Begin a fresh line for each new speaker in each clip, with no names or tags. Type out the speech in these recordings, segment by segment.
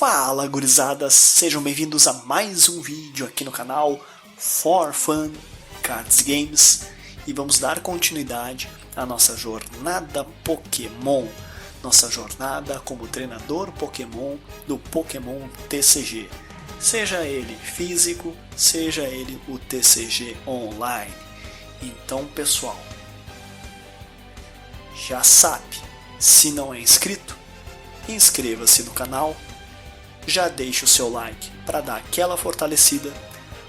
Fala gurizada, sejam bem-vindos a mais um vídeo aqui no canal For Fun Cards Games e vamos dar continuidade à nossa jornada Pokémon, nossa jornada como treinador Pokémon do Pokémon TCG, seja ele físico, seja ele o TCG online. Então pessoal, já sabe, se não é inscrito, inscreva-se no canal, já deixe o seu like para dar aquela fortalecida,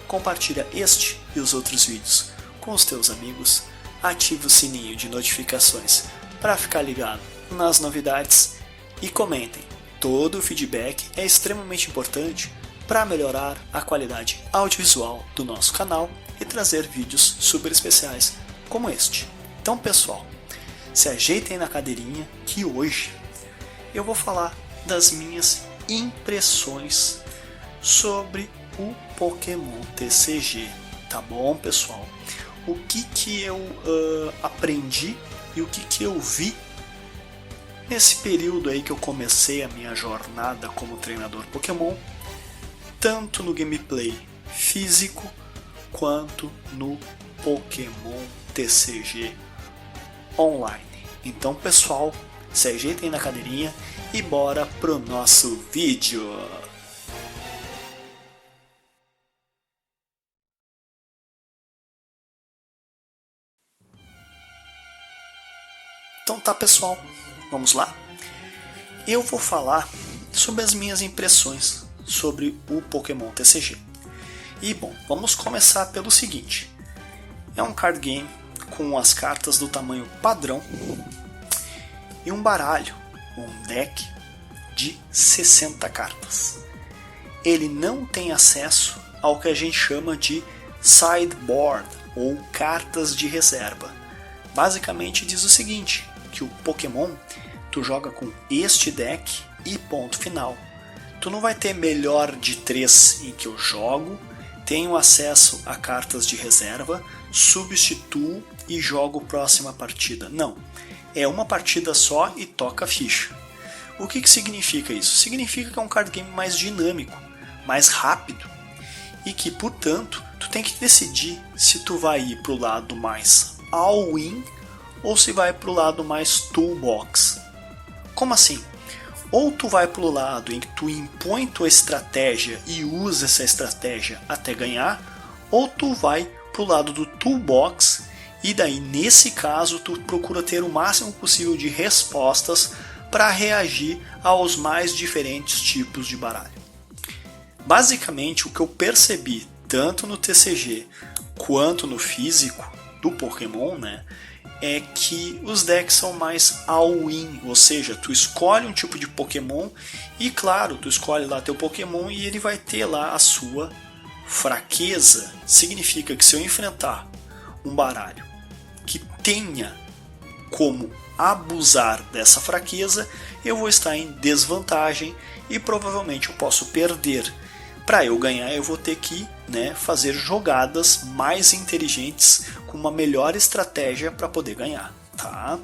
compartilha este e os outros vídeos com os teus amigos, ative o sininho de notificações para ficar ligado nas novidades e comentem. Todo o feedback é extremamente importante para melhorar a qualidade audiovisual do nosso canal e trazer vídeos super especiais como este. Então pessoal, se ajeitem na cadeirinha que hoje eu vou falar das minhas impressões sobre o Pokémon TCG, tá bom pessoal? O que eu aprendi e o que eu vi nesse período aí que eu comecei a minha jornada como treinador Pokémon, tanto no gameplay físico quanto no Pokémon TCG online. Então pessoal, se ajeitem na cadeirinha e bora pro nosso vídeo. Então tá pessoal, vamos lá? Eu vou falar sobre as minhas impressões sobre o Pokémon TCG. E bom, vamos começar pelo seguinte. É um card game com as cartas do tamanho padrão e um baralho, um deck de 60 cartas. Ele não tem acesso ao que a gente chama de sideboard ou cartas de reserva. Basicamente diz o seguinte, que o Pokémon tu joga com este deck e ponto final. Tu não vai ter melhor de 3 em que eu jogo, tenho acesso a cartas de reserva, substituo e jogo próxima partida. Não, é uma partida só e toca a ficha. O que significa isso? Significa que é um card game mais dinâmico, mais rápido e que, portanto, tu tem que decidir se tu vai ir para o lado mais all-in ou se vai para o lado mais toolbox. Como assim? Ou tu vai para o lado em que tu impõe tua estratégia e usa essa estratégia até ganhar, ou tu vai para o lado do toolbox e daí nesse caso tu procura ter o máximo possível de respostas para reagir aos mais diferentes tipos de baralho. Basicamente o que eu percebi tanto no TCG quanto no físico do Pokémon, né, é que os decks são mais all-in, ou seja, tu escolhe um tipo de Pokémon e claro, tu escolhe lá teu Pokémon e ele vai ter lá a sua fraqueza. Significa que se eu enfrentar um baralho que tenha como abusar dessa fraqueza, eu vou estar em desvantagem e provavelmente eu posso perder. Para eu ganhar eu vou ter que, né, fazer jogadas mais inteligentes com uma melhor estratégia para poder ganhar, tá?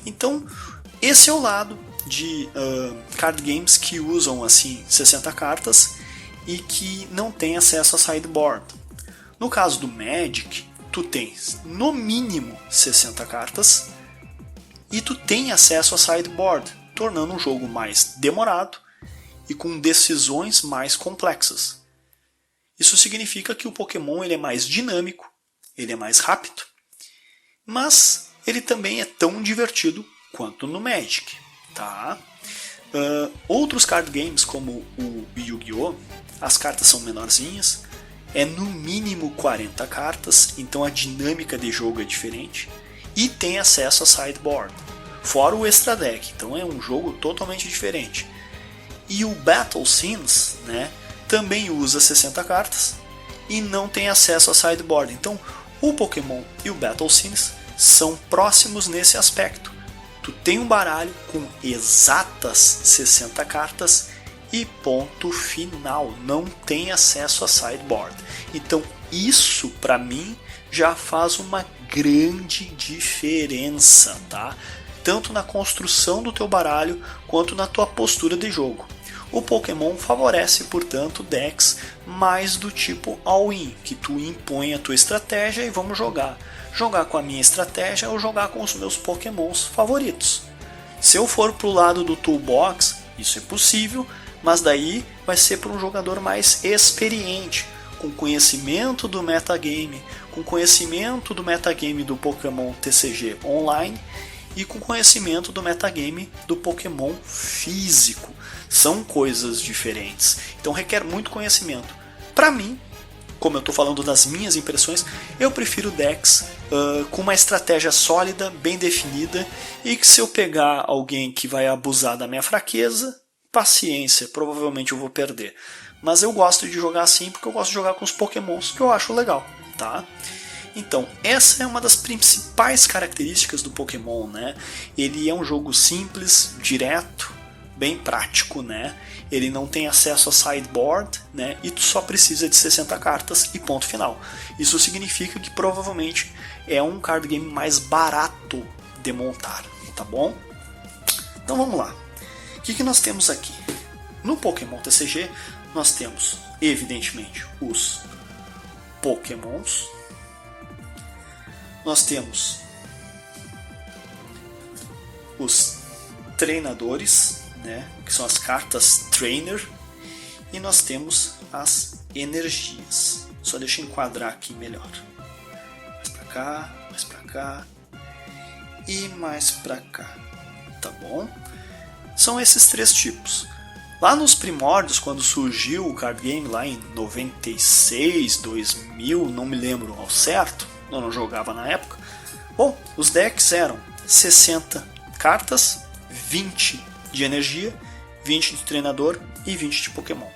Então esse é o lado de card games que usam assim 60 cartas e que não tem acesso a sideboard. No caso do Magic, tu tens no mínimo 60 cartas e tu tem acesso a sideboard, tornando um jogo mais demorado e com decisões mais complexas. Isso significa que o Pokémon ele é mais dinâmico, ele é mais rápido, mas ele também é tão divertido quanto no Magic. Tá? Outros card games como o Yu-Gi-Oh! As cartas são menorzinhas, é no mínimo 40 cartas, então a dinâmica de jogo é diferente e tem acesso a sideboard, fora o extra deck, então é um jogo totalmente diferente. E o Battle Scenes, né, também usa 60 cartas e não tem acesso a sideboard. Então o Pokémon e o Battle Scenes são próximos nesse aspecto. Tu tem um baralho com exatas 60 cartas e ponto final, não tem acesso a sideboard. Então isso para mim já faz uma grande diferença, tá? Tanto na construção do teu baralho quanto na tua postura de jogo. O Pokémon favorece, portanto, decks mais do tipo all-in, que tu impõe a tua estratégia e vamos jogar. Jogar com a minha estratégia ou jogar com os meus Pokémons favoritos. Se eu for pro lado do Toolbox, isso é possível, mas daí vai ser para um jogador mais experiente, com conhecimento do metagame, com conhecimento do metagame do Pokémon TCG online e com conhecimento do metagame do Pokémon físico. São coisas diferentes, então requer muito conhecimento. Para mim, como eu estou falando das minhas impressões, eu prefiro decks com uma estratégia sólida, bem definida, e que se eu pegar alguém que vai abusar da minha fraqueza, paciência, provavelmente eu vou perder. Mas eu gosto de jogar assim porque eu gosto de jogar com os Pokémons que eu acho legal, tá? Então, essa é uma das principais características do Pokémon, né? Ele é um jogo simples, direto, bem prático, né? Ele não tem acesso a sideboard, né? E tu só precisa de 60 cartas e ponto final. Isso significa que provavelmente é um card game mais barato de montar, tá bom? Então vamos lá. O que nós temos aqui? No Pokémon TCG, nós temos, evidentemente, os Pokémons. Nós temos os treinadores, né, que são as cartas Trainer. E nós temos as energias. Só deixa eu enquadrar aqui melhor. Mais pra cá e mais pra cá. Tá bom? São esses três tipos. Lá nos primórdios, quando surgiu o card game, lá em 96, 2000, não me lembro ao certo, eu não jogava na época. Bom, os decks eram 60 cartas, 20 de energia, 20 de treinador e 20 de Pokémon.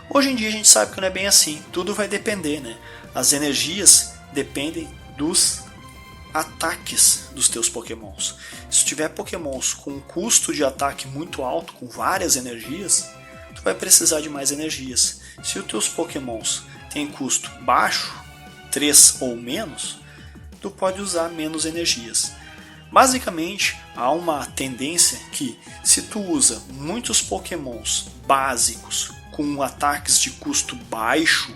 Hoje em dia a gente sabe que não é bem assim, tudo vai depender, né? As energias dependem dos ataques dos teus Pokémons. Se tiver Pokémons com um custo de ataque muito alto, com várias energias, tu vai precisar de mais energias. Se os teus Pokémons têm custo baixo, 3 ou menos, tu pode usar menos energias. Basicamente, há uma tendência que, se tu usa muitos Pokémons básicos com ataques de custo baixo,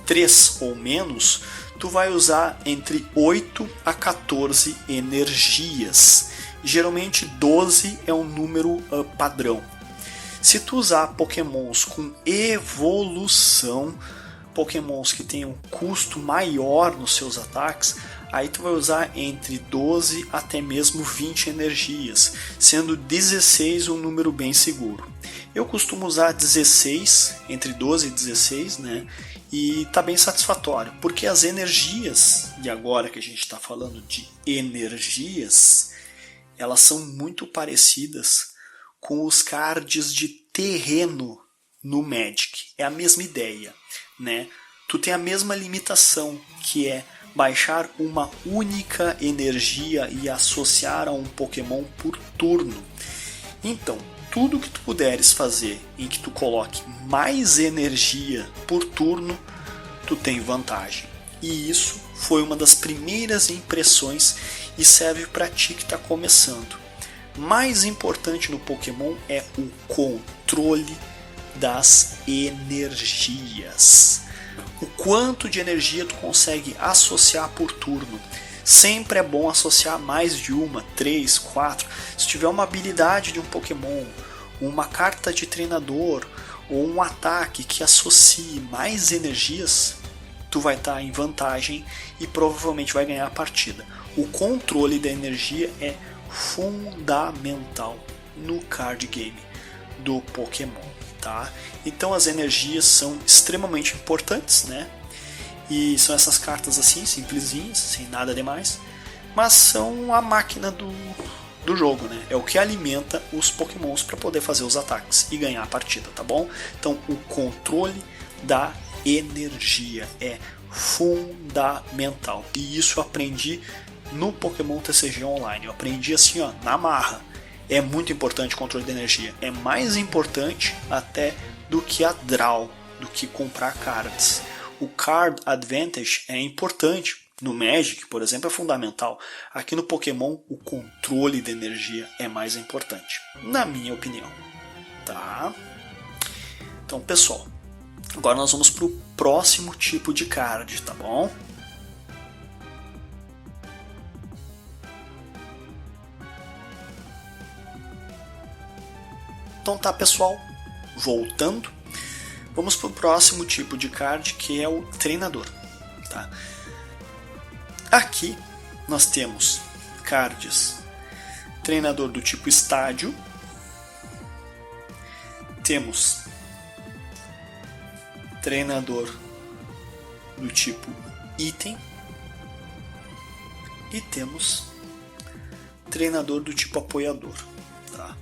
3 ou menos, tu vai usar entre 8 a 14 energias. Geralmente 12 é um número padrão. Se tu usar Pokémons com evolução, Pokémons que tenham um custo maior nos seus ataques, aí tu vai usar entre 12 até mesmo 20 energias, sendo 16 um número bem seguro. Eu costumo usar 16, entre 12 e 16, né? E tá bem satisfatório, porque as energias, e agora que a gente está falando de energias, elas são muito parecidas com os cards de terreno no Magic. É a mesma ideia, né? Tu tem a mesma limitação, que é baixar uma única energia e associar a um Pokémon por turno. Então, tudo que tu puderes fazer em que tu coloque mais energia por turno, tu tem vantagem. E isso foi uma das primeiras impressões e serve para ti que está começando. Mais importante no Pokémon é o controle das energias. O quanto de energia tu consegue associar por turno. Sempre é bom associar mais de uma, 3, 4. Se tiver uma habilidade de um Pokémon, uma carta de treinador ou um ataque que associe mais energias, tu vai estar em vantagem e provavelmente vai ganhar a partida. O controle da energia é fundamental no card game do Pokémon, tá? Então as energias são extremamente importantes, né? E são essas cartas assim, simplesinhas, sem nada demais, mas são a máquina do jogo, né? É o que alimenta os Pokémons para poder fazer os ataques e ganhar a partida, tá bom? Então o controle da energia é fundamental. E isso eu aprendi no Pokémon TCG Online. Eu aprendi assim, ó, na marra. É muito importante o controle da energia. É mais importante até do que a draw, do que comprar cards. O Card Advantage é importante. No Magic, por exemplo, é fundamental. Aqui no Pokémon, o controle da energia é mais importante, na minha opinião. Tá? Então, pessoal, agora nós vamos para o próximo tipo de card, tá bom? Então tá, pessoal, voltando, vamos para o próximo tipo de card, que é o treinador. Tá? Aqui nós temos cards treinador do tipo estádio, temos treinador do tipo item e temos treinador do tipo apoiador. Tá?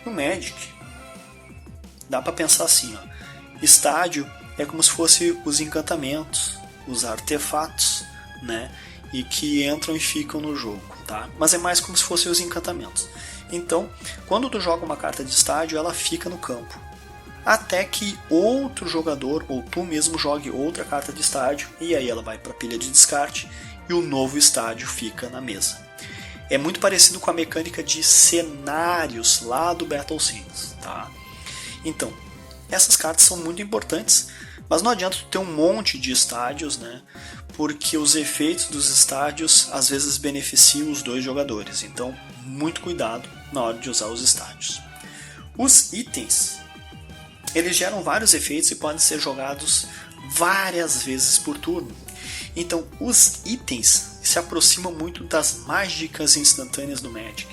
No Magic dá para pensar assim, ó, estádio é como se fosse os encantamentos, os artefatos, né, e que entram e ficam no jogo, tá? Mas é mais como se fossem os encantamentos. Então, quando tu joga uma carta de estádio, ela fica no campo, até que outro jogador ou tu mesmo jogue outra carta de estádio, e aí ela vai para a pilha de descarte e o novo estádio fica na mesa. É muito parecido com a mecânica de cenários lá do Battle Scenes, tá? Então, essas cartas são muito importantes, mas não adianta tu ter um monte de estádios, né? Porque os efeitos dos estádios às vezes beneficiam os dois jogadores. Então, muito cuidado na hora de usar os estádios. Os itens, eles geram vários efeitos e podem ser jogados várias vezes por turno. Então, os itens se aproximam muito das mágicas instantâneas do Magic.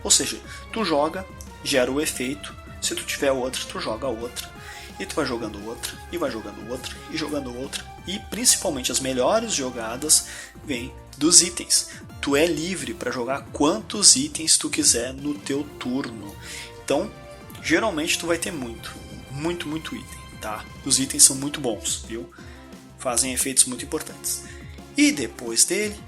Ou seja, tu joga, gera o efeito, se tu tiver outra, tu joga outra. E tu vai jogando outra, e vai jogando outra, e jogando outra. E principalmente as melhores jogadas vêm dos itens. Tu é livre para jogar quantos itens tu quiser no teu turno. Então, geralmente tu vai ter muito item, tá? Os itens são muito bons, viu? Fazem efeitos muito importantes. E depois dele,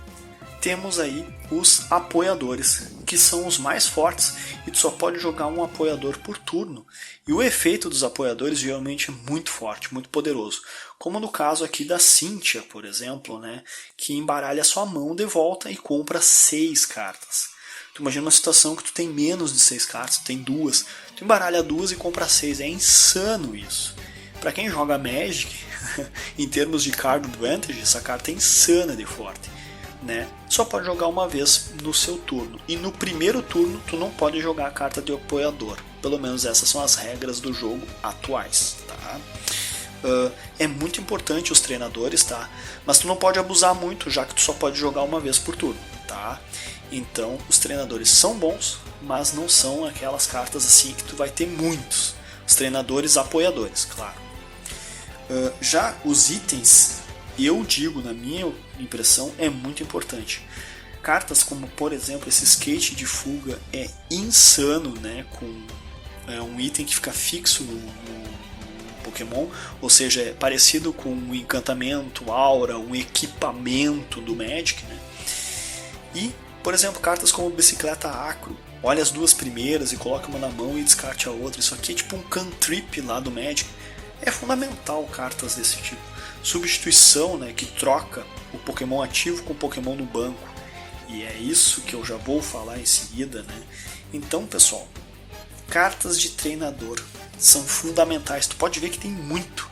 temos aí os apoiadores, que são os mais fortes, e tu só pode jogar um apoiador por turno. E o efeito dos apoiadores geralmente é muito forte, muito poderoso. Como no caso aqui da Cynthia, por exemplo, né, que embaralha sua mão de volta e compra 6 cartas. Tu imagina uma situação que tu tem menos de 6 cartas, tu tem 2. Tu embaralha 2 e compra 6. É insano isso. Para quem joga Magic, em termos de card advantage, essa carta é insana de forte. Né? Só pode jogar uma vez no seu turno. E no primeiro turno tu não pode jogar a carta de apoiador. Pelo menos essas são as regras do jogo atuais. Tá? É muito importante os treinadores, tá? Mas tu não pode abusar muito, já que tu só pode jogar uma vez por turno. Tá? Então os treinadores são bons, mas não são aquelas cartas assim que tu vai ter muitos. Os treinadores apoiadores, claro. Já os itens, eu digo, na minha impressão, é muito importante. Cartas como, por exemplo, esse skate de fuga é insano, né? Com um item que fica fixo no Pokémon, ou seja, é parecido com um encantamento, aura, um equipamento do Magic, né? E, por exemplo, cartas como bicicleta acro, olha as duas primeiras e coloca uma na mão e descarte a outra. Isso aqui é tipo um cantrip lá do Magic. É fundamental cartas desse tipo. Substituição, né, que troca o Pokémon ativo com o Pokémon no banco. E é isso que eu já vou falar em seguida, né? Então, pessoal, cartas de treinador são fundamentais. Tu pode ver que tem muito.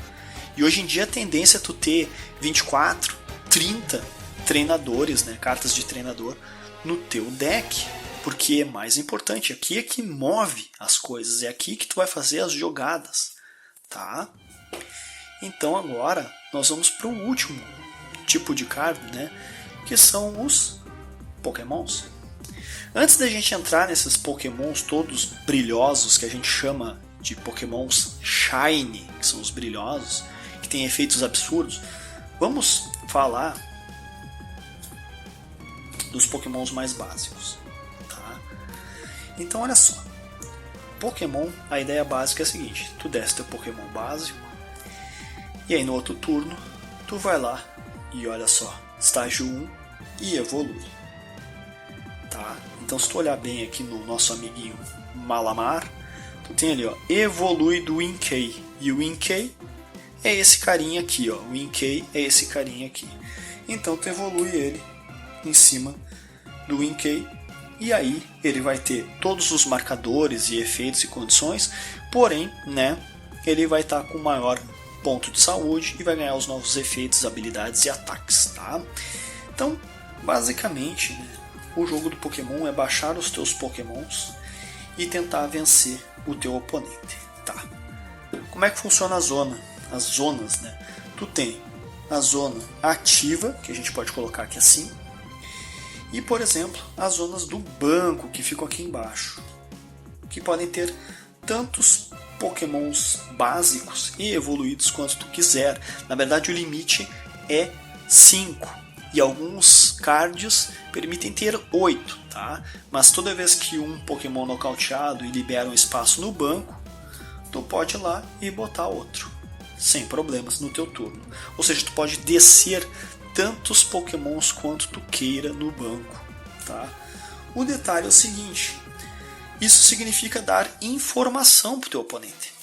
E hoje em dia a tendência é tu ter 24, 30 treinadores, né, cartas de treinador no teu deck. Porque é mais importante. Aqui é que move as coisas. É aqui que tu vai fazer as jogadas. Tá? Então agora nós vamos para o último tipo de card, né? Que são os Pokémons. Antes da gente entrar nesses Pokémons todos brilhosos, que a gente chama de Pokémons Shiny, que são os brilhosos, que tem efeitos absurdos, vamos falar dos Pokémons mais básicos. Tá? Então olha só. Pokémon, a ideia básica é a seguinte: tu desce teu Pokémon básico e aí no outro turno tu vai lá e olha só, estágio 1 e evolui. Tá? Então se tu olhar bem aqui no nosso amiguinho Malamar, tu tem ali, ó, evolui do Inkay, e o Inkay é esse carinha aqui, ó. O Inkay é esse carinha aqui. Então tu evolui ele em cima do Inkay e aí ele vai ter todos os marcadores e efeitos e condições, porém, né, ele vai estar com maior ponto de saúde e vai ganhar os novos efeitos, habilidades e ataques, tá? Então, basicamente, né, o jogo do Pokémon é baixar os teus Pokémons e tentar vencer o teu oponente, tá? Como é que funciona a zona? As zonas, né? Tu tem a zona ativa, que a gente pode colocar aqui assim, e, por exemplo, as zonas do banco, que ficam aqui embaixo, que podem ter tantos Pokémons básicos e evoluídos quanto tu quiser. Na verdade, o limite é 5, e alguns cards permitem ter 8, tá? Mas toda vez que um Pokémon nocauteado e libera um espaço no banco, tu pode ir lá e botar outro, sem problemas, no teu turno. Ou seja, tu pode descer tantos Pokémons quanto tu queira no banco, tá? O detalhe é o seguinte: isso significa dar informação para o teu oponente.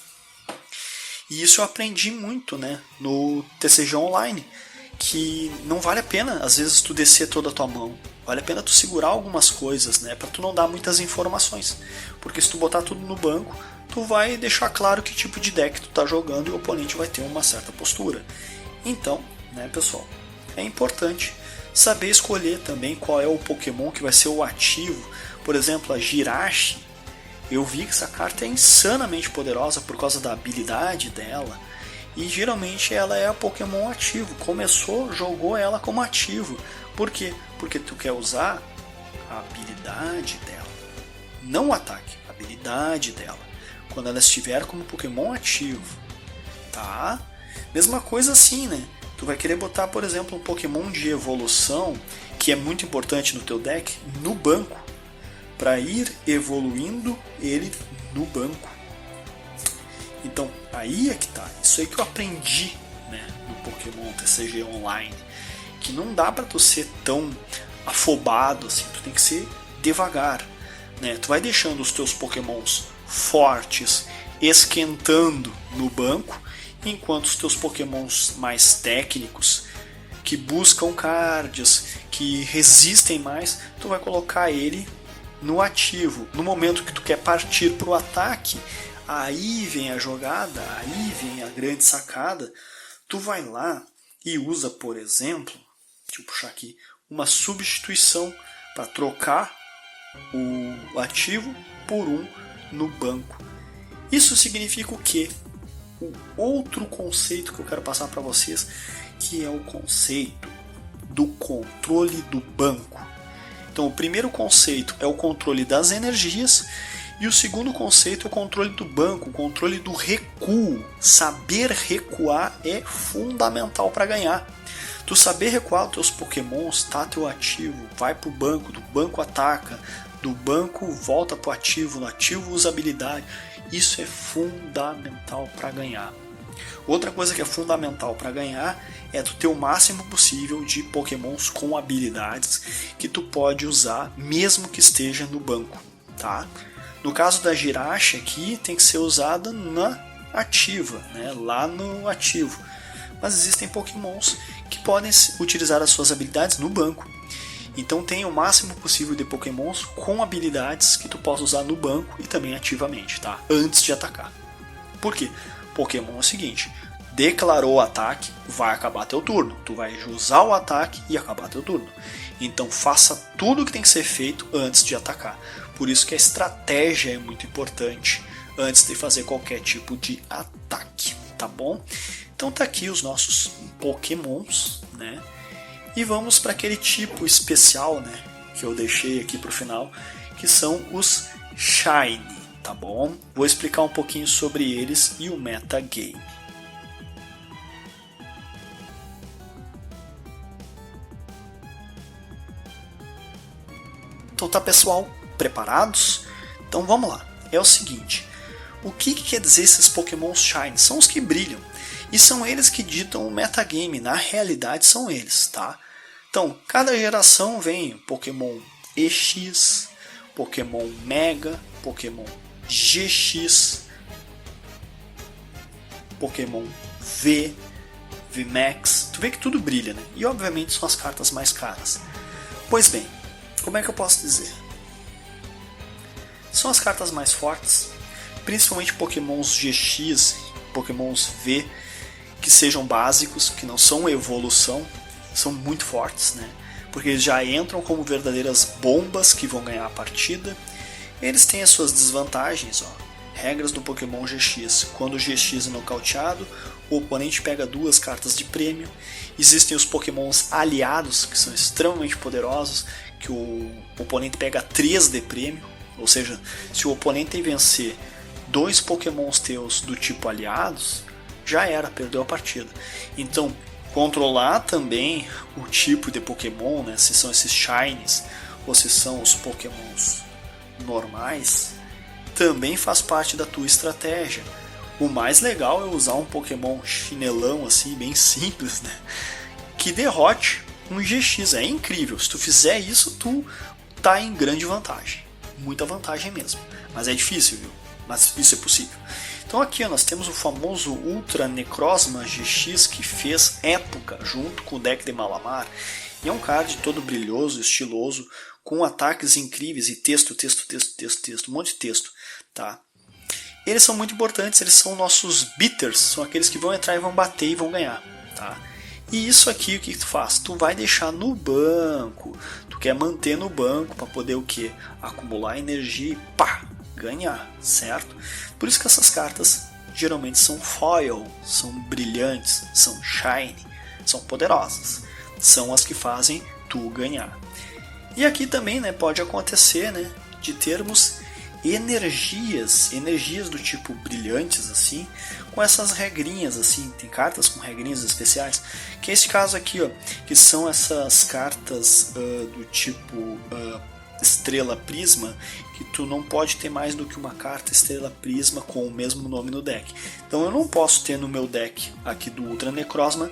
E isso eu aprendi muito, né, no TCG Online, que não vale a pena às vezes tu descer toda a tua mão. Vale a pena tu segurar algumas coisas, né, para tu não dar muitas informações. Porque se tu botar tudo no banco, tu vai deixar claro que tipo de deck tu tá jogando e o oponente vai ter uma certa postura. Então, né, pessoal, é importante saber escolher também qual é o Pokémon que vai ser o ativo. Por exemplo, a Jirachi, eu vi que essa carta é insanamente poderosa por causa da habilidade dela. E geralmente ela é a Pokémon ativo. Começou, jogou ela como ativo. Por quê? Porque tu quer usar a habilidade dela. Não o ataque, a habilidade dela. Quando ela estiver como Pokémon ativo. Tá? Mesma coisa assim, né? Tu vai querer botar, por exemplo, um Pokémon de evolução, que é muito importante no teu deck, no banco, para ir evoluindo ele no banco. Então, aí é que tá. Isso aí que eu aprendi, né, no Pokémon TCG Online, que não dá para tu ser tão afobado assim, tu tem que ser devagar, né? Tu vai deixando os teus Pokémons fortes esquentando no banco, enquanto os teus Pokémons mais técnicos, que buscam cards, que resistem mais, tu vai colocar ele no ativo. No momento que tu quer partir para o ataque, aí vem a jogada, aí vem a grande sacada. Tu vai lá e usa, por exemplo, deixa eu puxar aqui, uma substituição para trocar o ativo por um no banco. Isso significa o quê? O outro conceito que eu quero passar para vocês, que é o conceito do controle do banco. Então, o primeiro conceito é o controle das energias e o segundo conceito é o controle do banco, o controle do recuo. Saber recuar é fundamental para ganhar. Tu saber recuar os teus Pokémons, tá teu ativo, vai pro banco, do banco ataca, do banco volta pro ativo, no ativo usa habilidade. Isso é fundamental para ganhar. Outra coisa que é fundamental para ganhar é tu ter o máximo possível de Pokémons com habilidades que tu pode usar mesmo que esteja no banco, tá? No caso da Jirachi aqui, tem que ser usada na ativa, né? Lá no ativo. Mas existem Pokémons que podem utilizar as suas habilidades no banco. Então tenha o máximo possível de Pokémons com habilidades que tu possa usar no banco e também ativamente, tá? Antes de atacar. Por quê? Pokémon é o seguinte: declarou o ataque, vai acabar teu turno. Tu vai usar o ataque e acabar teu turno. Então faça tudo o que tem que ser feito antes de atacar. Por isso que a estratégia é muito importante antes de fazer qualquer tipo de ataque, tá bom? Então tá aqui os nossos Pokémons, né? E vamos para aquele tipo especial, né, que eu deixei aqui para o final, que são os Shiny, tá bom? Vou explicar um pouquinho sobre eles e o metagame. Então tá, pessoal, preparados? Então vamos lá. É o seguinte, o que quer dizer esses Pokémon Shiny? São os que brilham. E são eles que ditam o metagame, na realidade são eles, tá? Então, cada geração vem Pokémon EX, Pokémon Mega, Pokémon GX, Pokémon V, VMAX. Tu vê que tudo brilha, né? E obviamente são as cartas mais caras. Pois bem, como é que eu posso dizer? são as cartas mais fortes, principalmente Pokémons GX, Pokémons V, que sejam básicos, que não são evolução, são muito fortes, né? Porque eles já entram como verdadeiras bombas que vão ganhar a partida. Eles têm as suas desvantagens, ó. Regras do Pokémon GX. Quando o GX é nocauteado, o oponente pega 2 cartas de prêmio. Existem os Pokémons aliados, que são extremamente poderosos, que o oponente pega 3 de prêmio. Ou seja, se o oponente vencer 2 Pokémons teus do tipo aliados, já era, perdeu a partida. Então, controlar também o tipo de Pokémon, né, se são esses Shinies ou se são os Pokémons normais, também faz parte da tua estratégia. O mais legal é usar um Pokémon chinelão assim, bem simples, né, que derrote um GX. É incrível. Se tu fizer isso, tu tá em grande vantagem. Muita vantagem mesmo. Mas é difícil, viu? Mas isso é possível. Então aqui ó, nós temos o famoso Ultra Necrozma GX, que fez época junto com o deck de Malamar. E é um card todo brilhoso, estiloso, com ataques incríveis e texto, um monte de texto. Tá? Eles são muito importantes, eles são nossos beaters, são aqueles que vão entrar e vão bater e vão ganhar. Tá? E isso aqui, o que tu faz? Tu vai deixar no banco, tu quer manter no banco para poder o quê? Acumular energia e pá! Ganhar, certo? Por isso que essas cartas geralmente são foil, são brilhantes, são shiny, são poderosas, são as que fazem tu ganhar. E aqui também, né, pode acontecer, né, de termos energias do tipo brilhantes assim, com essas regrinhas assim, tem cartas com regrinhas especiais, que é esse caso aqui, ó, que são essas cartas do tipo Estrela Prisma, que tu não pode ter mais do que uma carta Estrela Prisma com o mesmo nome no deck. Então eu não posso ter no meu deck aqui do Ultra Necrozma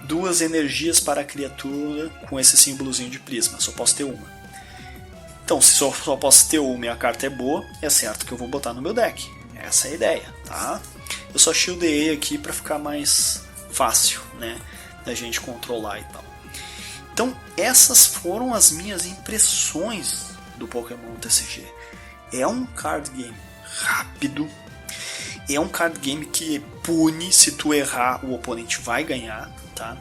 2 energias para a criatura com esse símbolozinho de prisma, só posso ter uma. Então se só posso ter uma e a carta é boa, é certo que eu vou botar no meu deck. Essa é a ideia, tá? Eu só shieldei aqui para ficar mais fácil, né, da gente controlar e tal. Então essas foram as minhas impressões do Pokémon TCG. É um card game rápido, é um card game que pune, se tu errar o oponente vai ganhar, tá?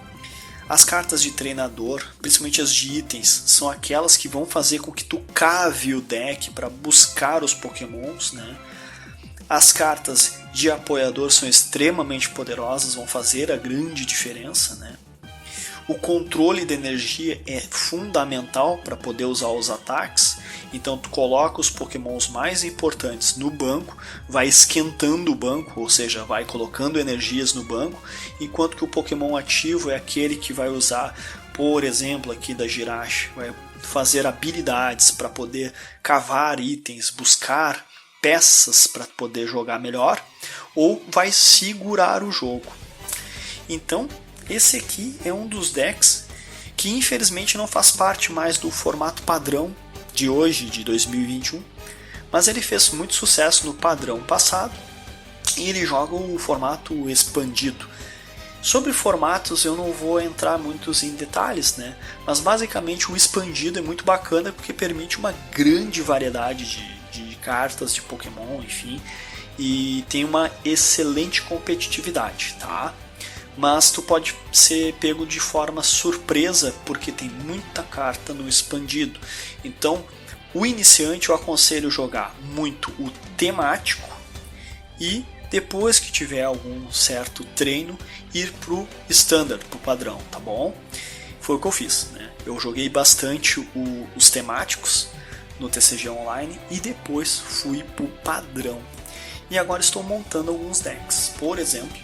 As cartas de treinador, principalmente as de itens, são aquelas que vão fazer com que tu cave o deck para buscar os Pokémons, né? As cartas de apoiador são extremamente poderosas, vão fazer a grande diferença, né? O controle de energia é fundamental para poder usar os ataques. Então tu coloca os Pokémons mais importantes no banco, vai esquentando o banco, ou seja, vai colocando energias no banco, enquanto que o Pokémon ativo é aquele que vai usar, por exemplo, aqui da Jirachi, vai fazer habilidades para poder cavar itens, buscar peças para poder jogar melhor, ou vai segurar o jogo. Então esse aqui é um dos decks que infelizmente não faz parte mais do formato padrão de hoje, de 2021, mas ele fez muito sucesso no padrão passado e ele joga o formato expandido. Sobre formatos eu não vou entrar muitos em detalhes, né? Mas basicamente o expandido é muito bacana porque permite uma grande variedade de cartas de Pokémon, enfim, e tem uma excelente competitividade, tá? Mas tu pode ser pego de forma surpresa porque tem muita carta no expandido. Então, o iniciante eu aconselho jogar muito o temático e depois que tiver algum certo treino ir pro standard, pro padrão, tá bom? Foi o que eu fiz, né? Eu joguei bastante os temáticos no TCG Online e depois fui pro padrão. E agora estou montando alguns decks. Por exemplo,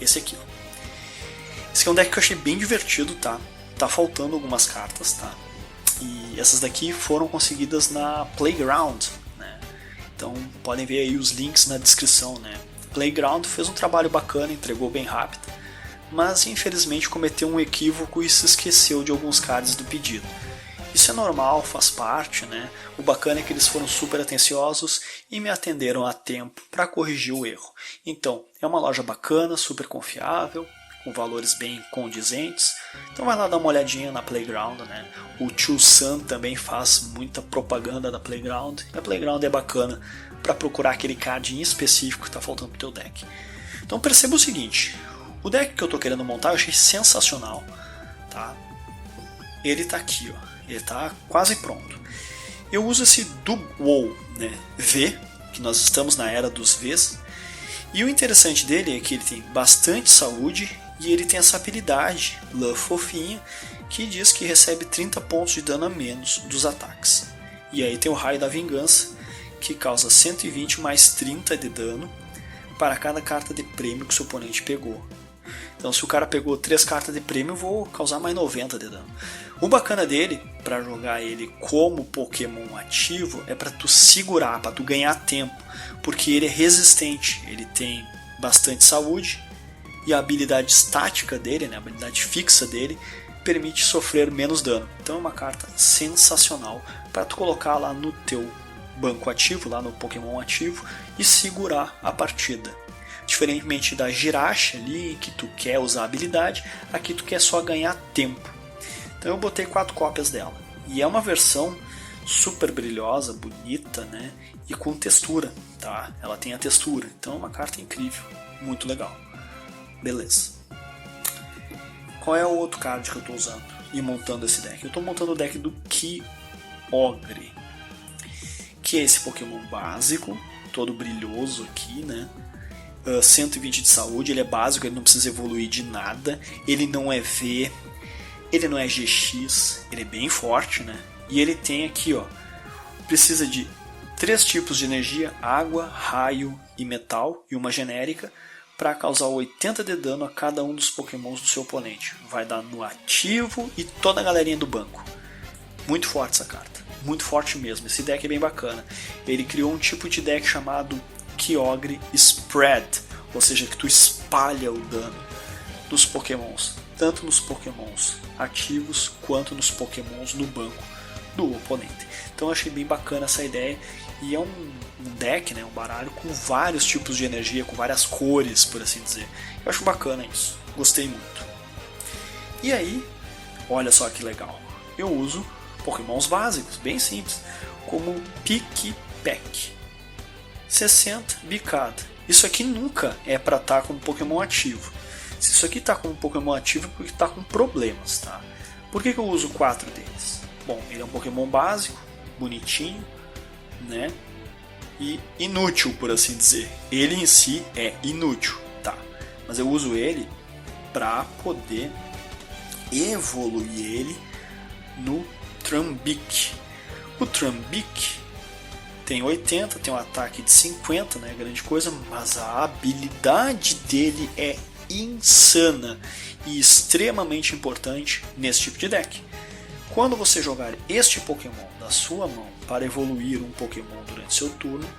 esse aqui, ó. Esse aqui é um deck que eu achei bem divertido, tá? Tá faltando algumas cartas, tá? E essas daqui foram conseguidas na Playground, né? Então podem ver aí os links na descrição, né? Playground fez um trabalho bacana, entregou bem rápido, mas infelizmente cometeu um equívoco e se esqueceu de alguns cards do pedido. Isso é normal, faz parte, né? O bacana é que eles foram super atenciosos e me atenderam a tempo para corrigir o erro. Então, é uma loja bacana, super confiável, com valores bem condizentes. Então vai lá dar uma olhadinha na Playground, né? O Tio Sam também faz muita propaganda da Playground. A Playground é bacana para procurar aquele card em específico que está faltando pro teu deck. Então perceba o seguinte, o deck que eu estou querendo montar eu achei sensacional, tá? Ele está aqui, ó. Ele está quase pronto. Eu uso esse Dugwall, né? V, que nós estamos na era dos Vs. E o interessante dele é que ele tem bastante saúde e ele tem essa habilidade, Love Fofinha, que diz que recebe 30 pontos de dano a menos dos ataques. E aí tem o Raio da Vingança, que causa 120 mais 30 de dano para cada carta de prêmio que o seu oponente pegou. Então se o cara pegou 3 cartas de prêmio, eu vou causar mais 90 de dano. O bacana dele, para jogar ele como Pokémon ativo, é para tu segurar, para tu ganhar tempo, porque ele é resistente, ele tem bastante saúde e a habilidade estática dele, né, a habilidade fixa dele, permite sofrer menos dano. Então é uma carta sensacional para tu colocar lá no teu banco ativo, lá no Pokémon ativo, e segurar a partida. Diferentemente da Jirachi ali, que tu quer usar a habilidade, aqui tu quer só ganhar tempo. Então eu botei 4 cópias dela. E é uma versão super brilhosa, bonita, né? E com textura, tá? Ela tem a textura. Então é uma carta incrível, muito legal. Beleza. Qual é o outro card que eu estou usando e montando esse deck? Eu estou montando o deck do Kyogre, que é esse Pokémon básico, todo brilhoso aqui, né? 120 de saúde, ele é básico, ele não precisa evoluir de nada, ele não é V, ele não é GX, ele é bem forte, né? E ele tem aqui, ó, precisa de 3 tipos de energia, água, raio e metal, e uma genérica, para causar 80 de dano a cada um dos Pokémons do seu oponente. Vai dar no ativo e toda a galerinha do banco. Muito forte essa carta, muito forte mesmo, esse deck é bem bacana. Ele criou um tipo de deck chamado Kyogre Spread, ou seja, que tu espalha o dano dos Pokémons, tanto nos Pokémons ativos quanto nos Pokémons no banco do oponente. Então eu achei bem bacana essa ideia e é um deck, né, um baralho com vários tipos de energia, com várias cores, por assim dizer. Eu acho bacana isso, gostei muito. E aí, olha só que legal, eu uso Pokémons básicos, bem simples, como Pikipek. 60 bicada. Isso aqui nunca é para estar como Pokémon ativo. Se isso aqui está como Pokémon ativo é porque está com problemas, tá? Por que eu uso 4 deles? Bom, ele é um Pokémon básico, bonitinho, né? E inútil, por assim dizer. Ele em si é inútil, tá? Mas eu uso ele para poder evoluir ele no Trumbeak. O Trumbeak tem 80, tem um ataque de 50, não é grande coisa, mas a habilidade dele é insana e extremamente importante nesse tipo de deck. Quando você jogar este Pokémon da sua mão para evoluir um Pokémon durante seu turno,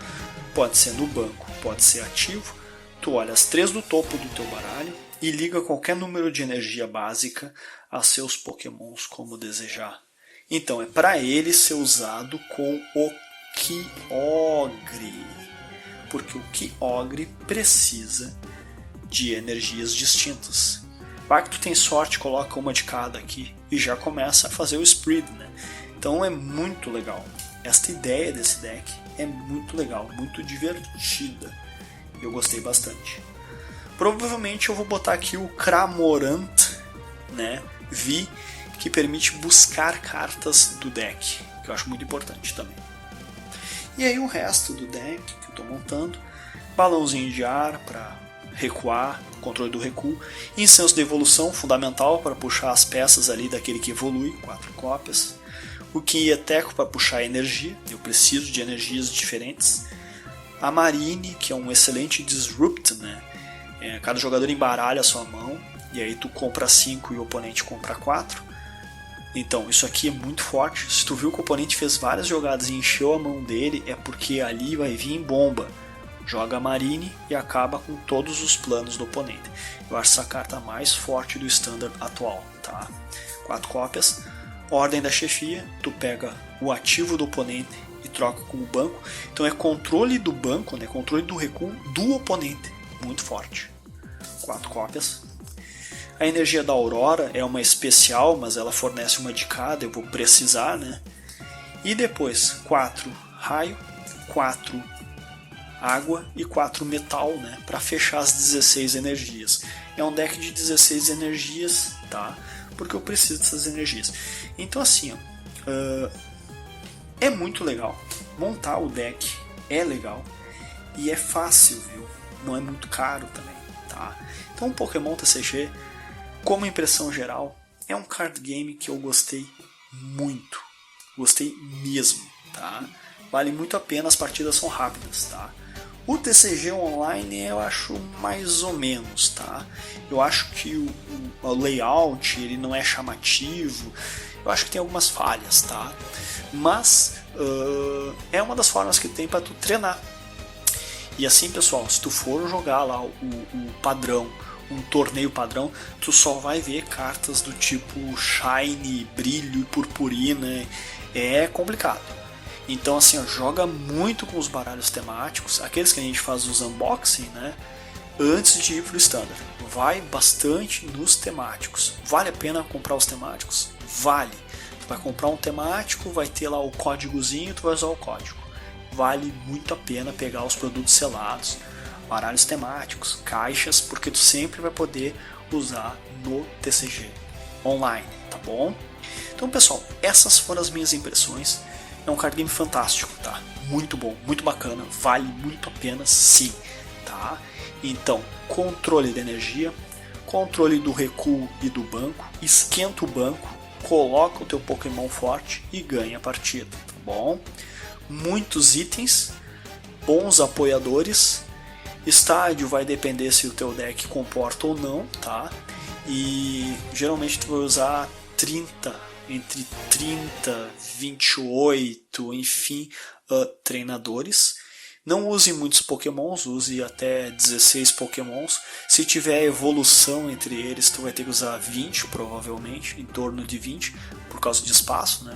pode ser no banco, pode ser ativo, tu olha as 3 do topo do teu baralho e liga qualquer número de energia básica a seus Pokémons como desejar. Então é para ele ser usado com o Kyogre, porque o Kyogre precisa de energias distintas. Vai que tu tem sorte, coloca uma de cada aqui e já começa a fazer o spread, né? Então é muito legal. Esta ideia desse deck é muito legal, muito divertida. Eu gostei bastante. Provavelmente eu vou botar aqui o Cramorant, né? V, que permite buscar cartas do deck, que eu acho muito importante também. E aí o resto do deck que eu estou montando, balãozinho de ar para recuar, controle do recuo, incenso de evolução, fundamental para puxar as peças ali daquele que evolui, 4 cópias, o Kinheteco para puxar energia, eu preciso de energias diferentes, a Marine, que é um excelente Disrupt, né? Cada jogador embaralha a sua mão, e aí tu compra 5 e o oponente compra 4. Então, isso aqui é muito forte. Se tu viu que o oponente fez várias jogadas e encheu a mão dele, é porque ali vai vir em bomba. Joga a Marine e acaba com todos os planos do oponente. Eu acho essa carta mais forte do Standard atual, tá? 4 cópias. Ordem da Chefia, tu pega o ativo do oponente e troca com o banco. Então é controle do banco, né? Controle do recuo do oponente. Muito forte. 4 cópias. A energia da Aurora é uma especial, mas ela fornece uma de cada, eu vou precisar, né? E depois 4 raio, 4 água e 4 metal, né? Para fechar as 16 energias. É um deck de 16 energias, tá? Porque eu preciso dessas energias. Então assim, ó, é muito legal. Montar o deck é legal e é fácil, viu? Não é muito caro também, tá? Então o Pokémon TCG, como impressão geral, é um card game que eu gostei muito. Gostei mesmo, tá? Vale muito a pena, as partidas são rápidas, tá? O TCG online eu acho mais ou menos, tá? Eu acho que o layout ele não é chamativo, eu acho que tem algumas falhas, tá? Mas é uma das formas que tem para tu treinar. E assim, pessoal, se tu for jogar lá o padrão, um torneio padrão, tu só vai ver cartas do tipo Shine, Brilho e Purpurina. É complicado. Então assim, ó, joga muito com os baralhos temáticos, aqueles que a gente faz os unboxing, né? Antes de ir pro standard. Vai bastante nos temáticos. Vale a pena comprar os temáticos? Vale. Tu vai comprar um temático, vai ter lá o códigozinho, tu vai usar o código. Vale muito a pena pegar os produtos selados, baralhos temáticos, caixas, porque tu sempre vai poder usar no TCG online, tá bom? Então pessoal, essas foram as minhas impressões. É um card game fantástico, tá? Muito bom, muito bacana, vale muito a pena sim, tá? Então, controle de energia, controle do recuo e do banco, esquenta o banco, coloca o teu Pokémon forte e ganha a partida, tá bom? Muitos itens, bons apoiadores, estádio vai depender se o teu deck comporta ou não, tá? E geralmente tu vai usar entre 30, 28, enfim, treinadores. Não use muitos pokémons, use até 16 pokémons. Se tiver evolução entre eles, tu vai ter que usar 20 provavelmente, em torno de 20, por causa de espaço, né?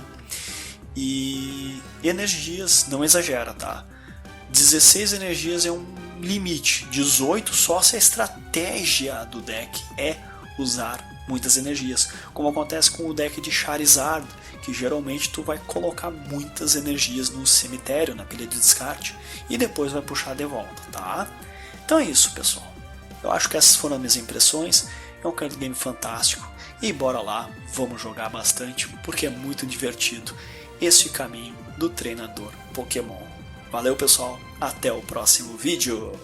E energias, não exagera, tá? 16 energias é um limite, 18 só se a estratégia do deck é usar muitas energias, como acontece com o deck de Charizard, que geralmente tu vai colocar muitas energias no cemitério, na pilha de descarte, e depois vai puxar de volta, tá? Então é isso, pessoal. Eu acho que essas foram as minhas impressões. É um card game fantástico, e bora lá, vamos jogar bastante, porque é muito divertido esse caminho do treinador Pokémon. Valeu, pessoal, até o próximo vídeo!